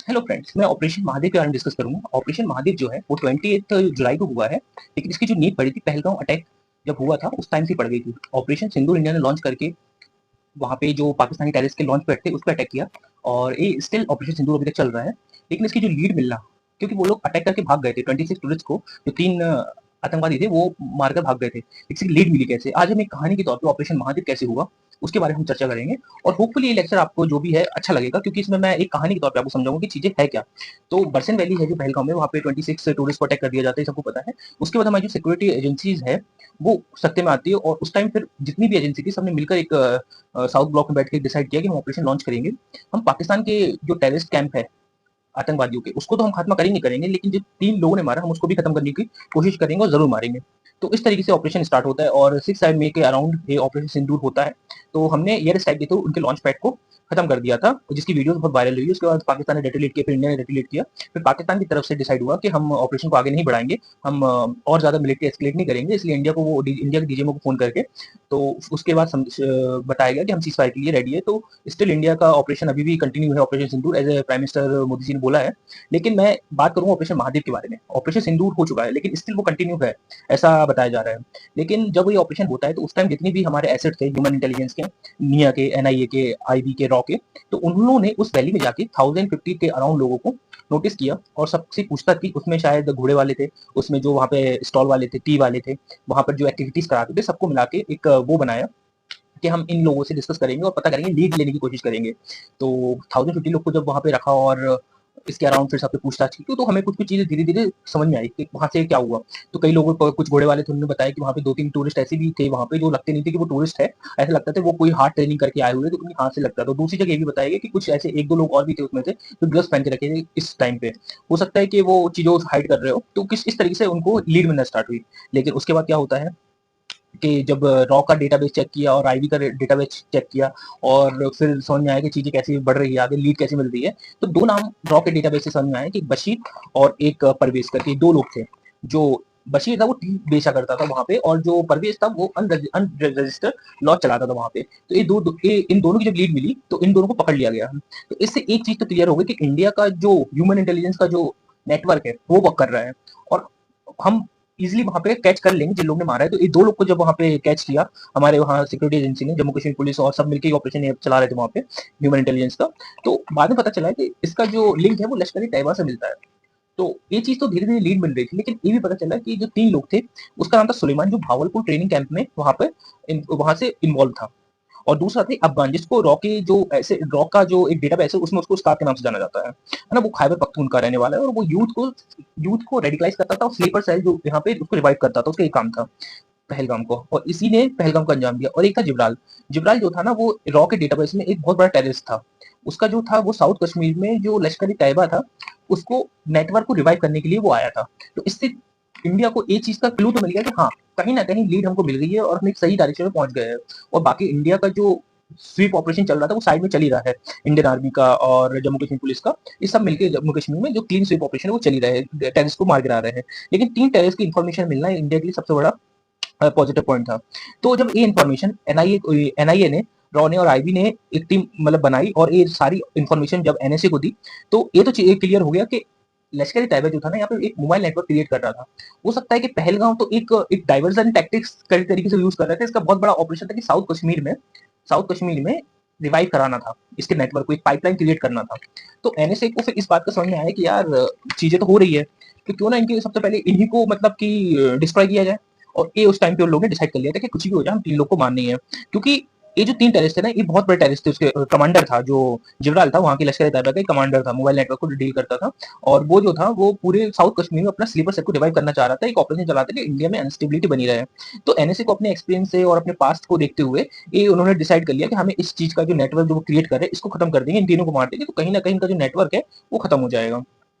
Hello friends, मैं operation Mahadev के बारे में डिस्कस करूंगा। ऑपरेशन महादेव जो है वो 28 जुलाई को हुआ है, लेकिन इसकी जो नींव पड़ी थी पहलगांव अटैक जब हुआ था उस टाइम से पड़ गई थी। ऑपरेशन सिंदूर इंडिया ने लॉन्च करके वहाँ पे जो पाकिस्तानी टेररिस्ट के लॉन्च पैड थे उस पर अटैक किया, और ये स्टिल ऑपरेशन सिंदूर अभी तक चल रहा है। लेकिन इसकी जो लीड मिलना, क्योंकि वो लोग अटैक करके भाग गए थे 26 टूरिस्ट को, जो 3 आतंकवादी थे वो मारकर भाग गए थे। इसकी लीड मिली कैसे, आज हम एक कहानी के तौर पे ऑपरेशन महादेव कैसे हुआ उसके बारे में हम चर्चा करेंगे। और होपफुली ये लेक्चर आपको जो भी है अच्छा लगेगा, क्योंकि इसमें मैं एक कहानी के तौर पे आपको समझाऊंगा कि चीजें है क्या। तो बरसन वैली है जो पहलगाम में, वहाँ पे 26 टूरिस्ट को अटैक कर दिया जाता है, सबको पता है। उसके बाद हमारी जो सिक्योरिटी एजेंसीज है वो सत्ते में आती है, और उस टाइम फिर जितनी भी एजेंसी थी सबने मिलकर एक साउथ ब्लॉक में बैठ के डिसाइड किया कि हम ऑपरेशन लॉन्च करेंगे। हम पाकिस्तान के जो टेररिस्ट कैंप है आतंकवादियों के, उसको तो हम खात्मा करेंगे करेंगे, लेकिन जो 3 लोगों ने मारा हम उसको भी खत्म करने की कोशिश करेंगे और जरूर मारेंगे। तो इस तरीके से ऑपरेशन स्टार्ट होता है, और 6 मई के अराउंड ये ऑपरेशन सिंदूर होता है। तो हमने एयर स्ट्राइक के थ्रू उनके लॉन्च पैड को खत्म कर दिया था, जिसकी वीडियो बहुत वायरल हुई। उसके बाद पाकिस्तान ने रिटेलिएट किया, फिर इंडिया ने रिटेलिएट किया। फिर पाकिस्तान की तरफ से डिसाइड हुआ कि हम ऑपरेशन को आगे नहीं बढ़ाएंगे, हम और ज्यादा मिलिट्री एस्केलेट नहीं करेंगे, इसलिए इंडिया के डीजीएमओ को फोन करके तो उसके बाद बताया गया कि हम सीज फायर के लिए रेडी है। तो स्टिल इंडिया का ऑपरेशन अभी भी कंटिन्यू है, operation Sindoor, as a prime minister Modi ji ने बोला है। लेकिन मैं बात करूंगा ऑपरेशन महादेव के बारे में। ऑपरेशन सिंदूर हो चुका है लेकिन स्टिल वो कंटिन्यू है, ऐसा बताया जा रहा है। लेकिन जब ये ऑपरेशन होता है तो उस टाइम जितनी भी हमारे एसेट थे ह्यूमन इंटेलिजेंस के, निया के, एनआईए के, आईबी के, रॉ के, तो उन्होंने उस वैली में जाके 1050 के अराउंड लोगों को नोटिस किया और सबसे पूछताछ की। उसमें शायद घोड़े वाले थे, उसमें जो वहाँ पे स्टॉल वाले थे, टी वाले थे, वहाँ पर जो एक्टिविटीज कराते थे, सबको मिला के एक वो बनाया कि हम इन लोगों से डिस्कस करेंगे और पता करेंगे, लीड लेने की कोशिश करेंगे। तो 1050 लोग को जब वहाँ पे रखा और इसके अराउंड फिर सबसे पूछताछ की, तो हमें कुछ कुछ चीजें धीरे धीरे समझ में आई कि वहां से क्या हुआ। तो कई लोगों को, कुछ घोड़े वाले थे, उन्होंने बताया कि वहाँ पे 2-3 टूरिस्ट ऐसे भी थे वहाँ पे जो लगते नहीं थे कि वो टूरिस्ट है, ऐसे लगता था वो कोई हार्ड ट्रेनिंग करके आए हुए, तो उन्हें हाथ से लगता। तो दूसरी जगह ये भी बताया गया कि कुछ ऐसे 1-2 लोग और भी थे उसमें से जो ग्लव्स पहन के रखे थे इस टाइम पे। हो सकता है कि वो चीजों हाइड कर रहे हो, तो किस इस तरीके से उनको लीड मिलना स्टार्ट हुई। लेकिन उसके बाद क्या होता है कि जब रॉ का डेटाबेस चेक किया और आईवी का डेटाबेस चेक किया, और फिर समझ में आया कि चीजें कैसी बढ़ रही है, आगे लीड कैसी मिल रही है। तो 2 नाम रॉ के डेटाबेस से समझ में आया कि बशीर और एक परवेज करके 2 लोग थे। जो बशीर था वो टी बेचा करता था वहां पे, और जो परवेज था वो अनरजिस्टर्ड लॉज चलाता था वहां पे। तो इन दोनों की जब लीड मिली तो इन दोनों को पकड़ लिया गया। तो इससे एक चीज तो क्लियर हो गई कि इंडिया का जो ह्यूमन इंटेलिजेंस का जो नेटवर्क है वो वर्क कर रहा है, और हम इजिली वहां पे कैच कर लेंगे जिन लोग ने मारा है। तो ये 2 लोग को जब वहां पे कैच किया हमारे वहाँ सिक्योरिटी एजेंसी ने, जम्मू कश्मीर पुलिस और सब मिलकर ऑपरेशन चला रहे थे वहां पे ह्यूमन इंटेलिजेंस का। तो बाद में पता चला है कि इसका जो लिंक है वो लश्कर ए तैयबा से मिलता है। तो ये चीज तो धीरे धीरे लीड मिल रही थी, लेकिन ये भी पता चला कि जो 3 लोग थे, उसका नाम था सुलेमान, जो भावलपुर ट्रेनिंग कैंप में वहां पे वहां से इन्वॉल्व था। और दूसरा थे अफगान, जिसको रॉ के जो ऐसे रॉ का जो एक डेटाबेस है उसमें उसको स्टार के नाम से जाना जाता है ना। वो खैबर पख्तूनख्वा रहने वाला है, और वो यूथ को रेडिकलाइज करता था, और स्लीपर सेल जो यहाँ पे उसको रिवाइव करता था, उसका एक काम था पहलगाम को, और इसी ने पहलगाम को अंजाम दिया। और एक था जिब्राल। जिब्राल जो था ना वो रॉ के डेटाबेस में एक बहुत बड़ा टेररिस्ट था। उसका जो था वो साउथ कश्मीर में जो लश्कर ए तैयबा था उसको नेटवर्क को रिवाइव करने के लिए वो आया था। तो इससे इंडिया को एक चीज का क्लू तो मिल गया कि हाँ, कहीं ना कहीं लीड हमको मिल गई है और हम एक सही डायरेक्शन में पहुंच गए हैं। और बाकी इंडिया का जो स्वीप ऑपरेशन चल रहा था वो साइड में चल ही रहा है, इंडियन आर्मी का और जम्मू कश्मीर पुलिस का। ये सब मिलकर जम्मू कश्मीर में जो क्लीन स्वीप ऑपरेशन है वो चल ही रहा है, टेररिस्ट को मार गिरा रहे हैं। लेकिन 3 टेररिस्ट की इन्फॉर्मेशन मिलना इंडिया के लिए सबसे बड़ा पॉजिटिव पॉइंट था। तो जब ये इन्फॉर्मेशन एनआईए ने, रॉ ने और आईबी ने एक टीम मतलब बनाई, और ये सारी इन्फॉर्मेशन जब एनएसए को दी, तो ये तो क्लियर हो गया कि लश्कर ए तैयबा जो था ना यहाँ पे एक मोबाइल नेटवर्क क्रिएट कर रहा था। हो सकता है कि पहलगांव तो एक डाइवर्जन टैक्टिक्स कई तरीके से यूज कर रहे थे। इसका बहुत बड़ा ऑपरेशन था कि साउथ कश्मीर में रिवाइव कराना था इसके नेटवर्क को, एक पाइपलाइन क्रिएट करना था। तो एनएसए को फिर इस बात का समझ में आया कि यार चीजें तो हो रही है, तो क्यों ना इनके सबसे पहले इन्हीं को मतलब कि डिस्ट्रॉय किया जाए। और ये उस टाइम पे उन लोगों ने डिसाइड कर लिया था कि कुछ भी हो जाए हम 3 लोग को मारनी है, क्योंकि ये जो 3 टेररिस्ट थे ना ये बहुत बड़े टेररिस्ट थे। उसके कमांडर था जो जिब्राल था, वहां की लश्कर ए तैयबा का कमांडर था, मोबाइल नेटवर्क को डील करता था। और वो जो था वो पूरे साउथ कश्मीर में अपना स्लीपर सेल को रिवाइव करना चाह रहा था, एक ऑपरेशन चलाता कि इंडिया में अनस्टेबिलिटी बनी रहे। तो एनएसए को अपने एक्सपीरियंस से और अपने पास्ट को देखते हुए ये उन्होंने डिसाइड कर लिया कि हमें इस चीज का जो नेटवर्क जो वो क्रिएट कर रहे हैं इसको खत्म कर देंगे, इन तीनों को मार देंगे, तो कहीं ना कहीं इनका जो नेटवर्क है वो खत्म हो जाएगा।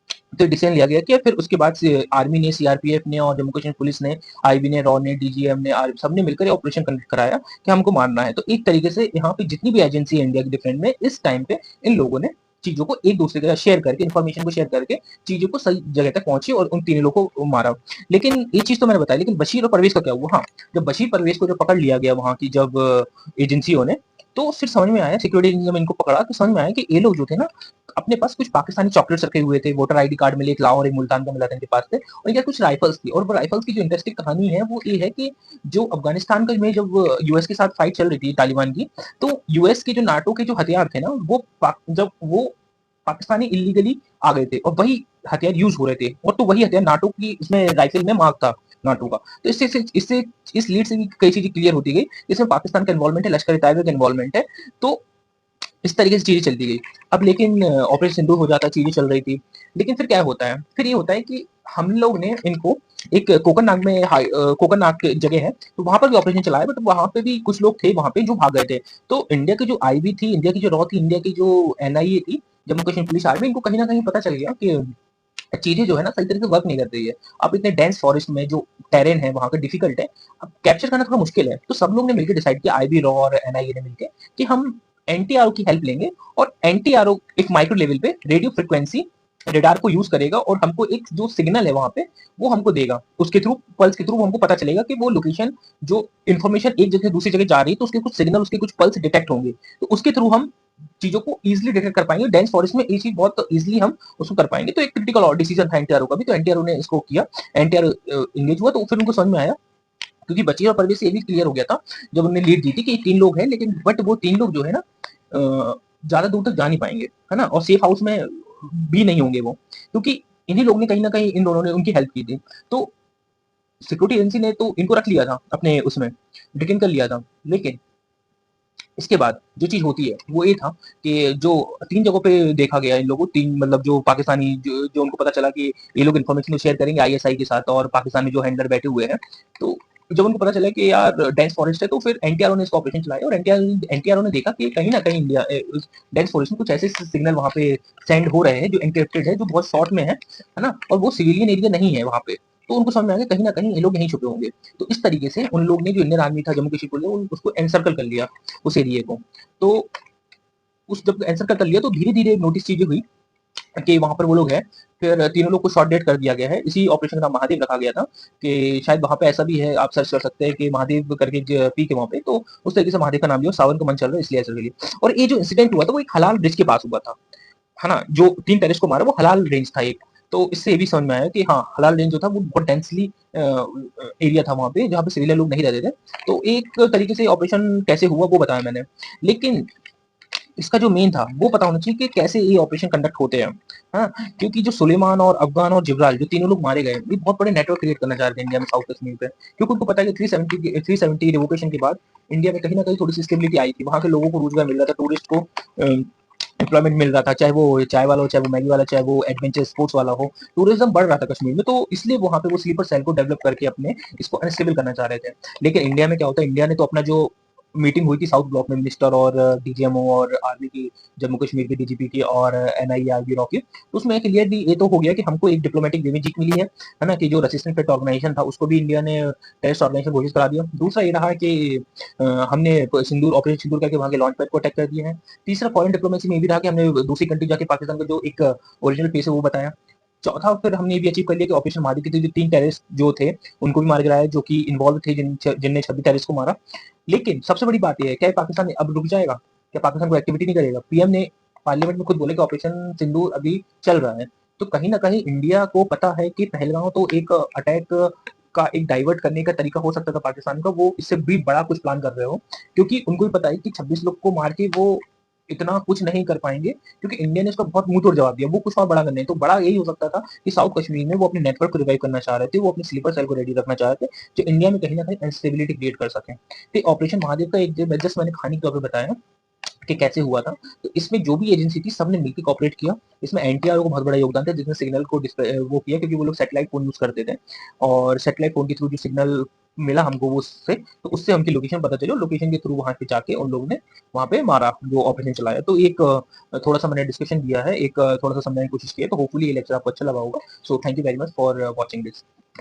तो डिसीजन लिया गया कि फिर उसके बाद से आर्मी ने, सीआरपीएफ ने और जम्मू कश्मीर पुलिस ने, आईबी ने, रॉ ने, डीजीएम ने, सबने मिलकर ऑपरेशन कंडक्ट कराया कि हमको मारना है। तो एक तरीके से यहाँ पे जितनी भी एजेंसी है इंडिया की डिफेंस में इस टाइम पे, इन लोगों ने चीजों को एक दूसरे के साथ शेयर करके, इन्फॉर्मेशन को शेयर करके चीजों को सही जगह तक पहुंची और उन 3 लोगों को मारा। लेकिन ये चीज तो मैंने बताया, लेकिन बशीर और परवेज का क्या हुआ। हाँ, जब बशीर परवेज को जब पकड़ लिया गया वहां की जब एजेंसियों ने, तो फिर समझ में आया, सिक्योरिटी एजेंसी ने इनको पकड़ा तो समझ में आया कि ये लोग जो थे ना, अपने पास कुछ पाकिस्तानी चॉकलेट्स रखे हुए थे, वोटर आईडी कार्ड मिले, एक लाहौर और एक मुल्तान का मिला था इनके पास थे, और इनके कुछ राइफल्स थी। और वो राइफल्स की जो इंटरेस्टिंग कहानी है वो ये है कि जो अफगानिस्तान का में जब यूएस के साथ फाइट चल रही थी तालिबान की, तो यूएस के जो नाटो के जो हथियार थे ना, वो जब वो पाकिस्तानी इलीगली आ गए थे और वही हथियार यूज हो रहे थे, और तो वही हथियार नाटो की इसमें राइफल में मार्क था नाटो का। तो इससे इस लीड से भी कई चीजें क्लियर होती गई, इसमें पाकिस्तान का इन्वॉल्वमेंट है, लश्कर तैयबा का इन्वॉल्वमेंट है। तो इस तरीके से चीजें चलती गई। अब लेकिन ऑपरेशन सिंदूर हो जाता, चीजें चल रही थी। लेकिन फिर क्या होता है, फिर ये होता है कि हम लोग ने इनको एक कोकरनाग में कोकरनाग जगह है, तो वहां पर भी ऑपरेशन चलाया, बट वहां पे भी कुछ लोग थे वहां पे जो भाग गए थे। तो इंडिया की जो आईबी थी, इंडिया की जो रॉ थी, इंडिया की जो एनआईए थी, जम्मू कश्मीर पुलिस आर्मी, इनको कहीं ना कहीं पता चल गया कि चीजें जो है ना सही तरीके से वर्क नहीं कर रही है। अब इतने डेंस फॉरेस्ट में जो टेरेन है वहां का डिफिकल्ट है, अब कैप्चर करना थोड़ा मुश्किल है। तो सब लोग ने मिलकर डिसाइड किया, आईबी रॉ और एनआईए ने मिलकर, कि हम एनटीआरओ की हेल्प लेंगे, और एनटीआरओ एक माइक्रो लेवल पे रेडियो फ्रिक्वेंसी रेडार को यूज करेगा, और हमको एक जो सिग्नल है वहां पे वो हमको देगा, उसके थ्रू पल्स के थ्रू हमको पता चलेगा कि वो लोकेशन, जो इन्फॉर्मेशन एक जगह से दूसरी जगह जा रही है, तो उसके कुछ सिग्नल, उसके कुछ पल्स डिटेक्ट होंगे, तो उसके थ्रू हम चीजों को इजिली डिटेक्ट कर पाएंगे। डेंस फॉरेस्ट में ये चीज बहुत इजिली हम उसको कर पाएंगे। तो एक क्रिटिकल और डिसीजन था एनटीआरओ का भी, तो एनटीआरओ ने इसको किया, एनटीआरओ इंगेज हुआ। तो फिर उनको समझ में आया, क्योंकि बचीर और परवेज से ये भी क्लियर हो गया था जब उन्होंने लीड दी थी कि 3 लोग हैं, लेकिन बट वो 3 लोग जो है ना ज्यादा दूर तक जा नहीं पाएंगे, है ना, और सेफ हाउस में भी नहीं होंगे वो, क्योंकि इन्हीं लोग ने कहीं ना कहीं इन दोनों ने उनकी हेल्प की थी। तो सिक्योरिटी एजेंसी ने तो इनको रख लिया था अपने उसमें, डिटेन कर लिया था। लेकिन इसके बाद जो चीज होती है वो ये था कि जो 3 जगहों पे देखा गया इन लोगों, 3 मतलब जो पाकिस्तानी जो उनको पता चला कि ये लोग इन्फॉर्मेशन शेयर करेंगे आईएसआई के साथ, और पाकिस्तानी जो हैंडलर बैठे हुए हैं, तो जब उनको पता चला कि यार डेंस फॉरेस्ट है, तो फिर एनटीआरओ ने इसका ऑपरेशन चलाया, और एनटीआरओ ने देखा कि कहीं ना कहीं इंडिया डेंस फॉरेस्ट में कुछ ऐसे सिग्नल वहां पे सेंड हो रहे हैं जो एनक्रिप्टेड है, जो बहुत शॉर्ट में है ना, और वो सिविलियन एरिया नहीं है वहां पे। तो उनको समझ में आ गया कहीं ना कहीं ये लोग यहीं छुपे होंगे। तो इस तरीके से उन लोग ने, जो इंडियन आर्मी था, जम्मू कश्मीर पुलिस ने, उसको एनसर्कल कर लिया उस एरिया को। तो उस जब आंसर कर लिया, तो धीरे धीरे नोटिस चीजें हुई कि वहां पर वो लोग हैं। फिर तीनों लोग को शॉर्ट डेट कर दिया गया है, इसी ऑपरेशन का नाम महादेव रखा गया था, कि शायद वहां पे ऐसा भी है, आप सर्च कर सकते हैं कि महादेव करके पी के वहां पे, तो उस तरीके से महादेव का नाम लिया, सावन का मन चल रहा है इसलिए ऐसा लिए। और ये जो इंसिडेंट हुआ था वो एक हलाल ब्रिज के पास हुआ था, है ना, जो 3 टेररिस्ट को मारा वो हलाल रेंज था एक। तो इससे ये भी समझ में आया कि हाँ, हलाल रेंज जो था वो बहुत डेंसली एरिया था वहां पे, जहाँ पे सिविलियन लोग नहीं रहते थे। तो एक तरीके से ऑपरेशन कैसे हुआ वो बताया मैंने। लेकिन इसका जो मेन था वो पता होना चाहिए कि कैसे ये ऑपरेशन कंडक्ट होते हैं। हाँ, क्योंकि जो सुलेमान और अफगान और जिब्राल, जो तीनों लोग मारे गए, ये बहुत बड़े नेटवर्क क्रिएट करना चाह रहे थे इंडिया में, साउथ कश्मीर पे, क्योंकि उनको पता है कि 370 रिवोकेशन के बाद इंडिया में कहीं ना कहीं थोड़ी सी स्टेबिलिटी आई थी, वहां के लोगों को रोजगार मिल रहा था, टूरिस्ट को एम्प्लॉयमेंट मिल रहा था, चाहे वो चाय वाला हो, चाहे वो मैगी वाला, चाहे वो एडवेंचर स्पोर्ट्स वाला हो, टूरिज्म बढ़ रहा था कश्मीर में। तो इसलिए वहां पे वो स्लीपर सेल को डेवलप करके अपने इसको अनस्टेबल करना चाह रहे थे। लेकिन इंडिया में क्या होता है, इंडिया ने तो अपना जो मीटिंग हुई थी साउथ ब्लॉक में, मिनिस्टर और डीजीएमओ और आर्मी की, जम्मू कश्मीर की डीजीपी की, और एनआईए आरबी रॉ की, तो उसमें क्लियरली ये तो हो गया कि हमको एक डिप्लोमेटिक रेवेंज जीत मिली है ना, कि जो रेसिस्टेंट फ्रंट ऑर्गेनाइजेशन था उसको भी इंडिया ने टेररिस्ट ऑर्गेनाइजेशन घोषित करा दिया। दूसरा ये रहा कि हमने सिंदूर ऑपरेशन सिंदूर करके वहां के लॉन्च पैड को अटैक कर दिया है। तीसरा फॉरेन डिप्लोमेसी में भी रहा कि हमने दूसरी कंट्री जाके पाकिस्तान का जो एक ओरिजिनल फेस है वो बताया। चौथा फिर हमने ये भी अचीव कर लिया कि ऑपरेशन महादी के जो 3 टेररिस्ट जो थे उनको भी मार गिराया, जो कि इन्वॉल्व थे, जिनने 26 टेररिस्ट को मारा। लेकिन सबसे बड़ी बात यह है, क्या पाकिस्तान अब रुक जाएगा? क्या पाकिस्तान को एक्टिविटी नहीं करेगा? पीएम ने पार्लियामेंट में खुद बोले कि ऑपरेशन सिंदूर अभी चल रहा है। तो कहीं ना कहीं इंडिया को पता है कि पहलगांव तो एक अटैक का एक डाइवर्ट करने का तरीका हो सकता था पाकिस्तान का, वो इससे भी बड़ा कुछ प्लान कर रहे हो, क्योंकि उनको भी पता है कि 26 लोग को मार के वो इतना कुछ नहीं कर पाएंगे, क्योंकि इंडिया ने उसका बहुत मुंह तोड़ जवाब दिया, वो कुछ और बड़ा करने। तो बड़ा यही हो सकता था कि साउथ कश्मीर में वो अपने नेटवर्क को रिवाइव करना चाह रहे थे, वो अपने स्लीपर सेल को रेडी रखना चाह रहे थे, जो इंडिया में कहीं ना कहीं अनस्टेबिलिटी क्रिएट कर सके। तो ऑपरेशन महादेव का एक जस्ट मैंने खानी के तौर पर बताया कि कैसे हुआ था। तो इसमें जो भी एजेंसी थी सबने मिलकर कॉपरेट किया। इसमें एनटीआर को बहुत बड़ा योगदान था, जिसने सिग्नल को वो किया, क्योंकि वो लोग सैटेलाइट फोन यूज करते थे, और सैटेलाइट फोन के थ्रू जो सिग्नल मिला हमको वो उससे, तो उससे हमकी लोकेशन पता चली, और लोकेशन के थ्रू वहां पे जाके उन लोगों ने वहां पे मारा, जो ऑपरेशन चलाया। तो एक थोड़ा सा मैंने डिस्कशन दिया है, एक थोड़ा सा समझाने की कोशिश की है, तो होपफुली ये लेक्चर आपको अच्छा लगा होगा। So thank you very much for watching this.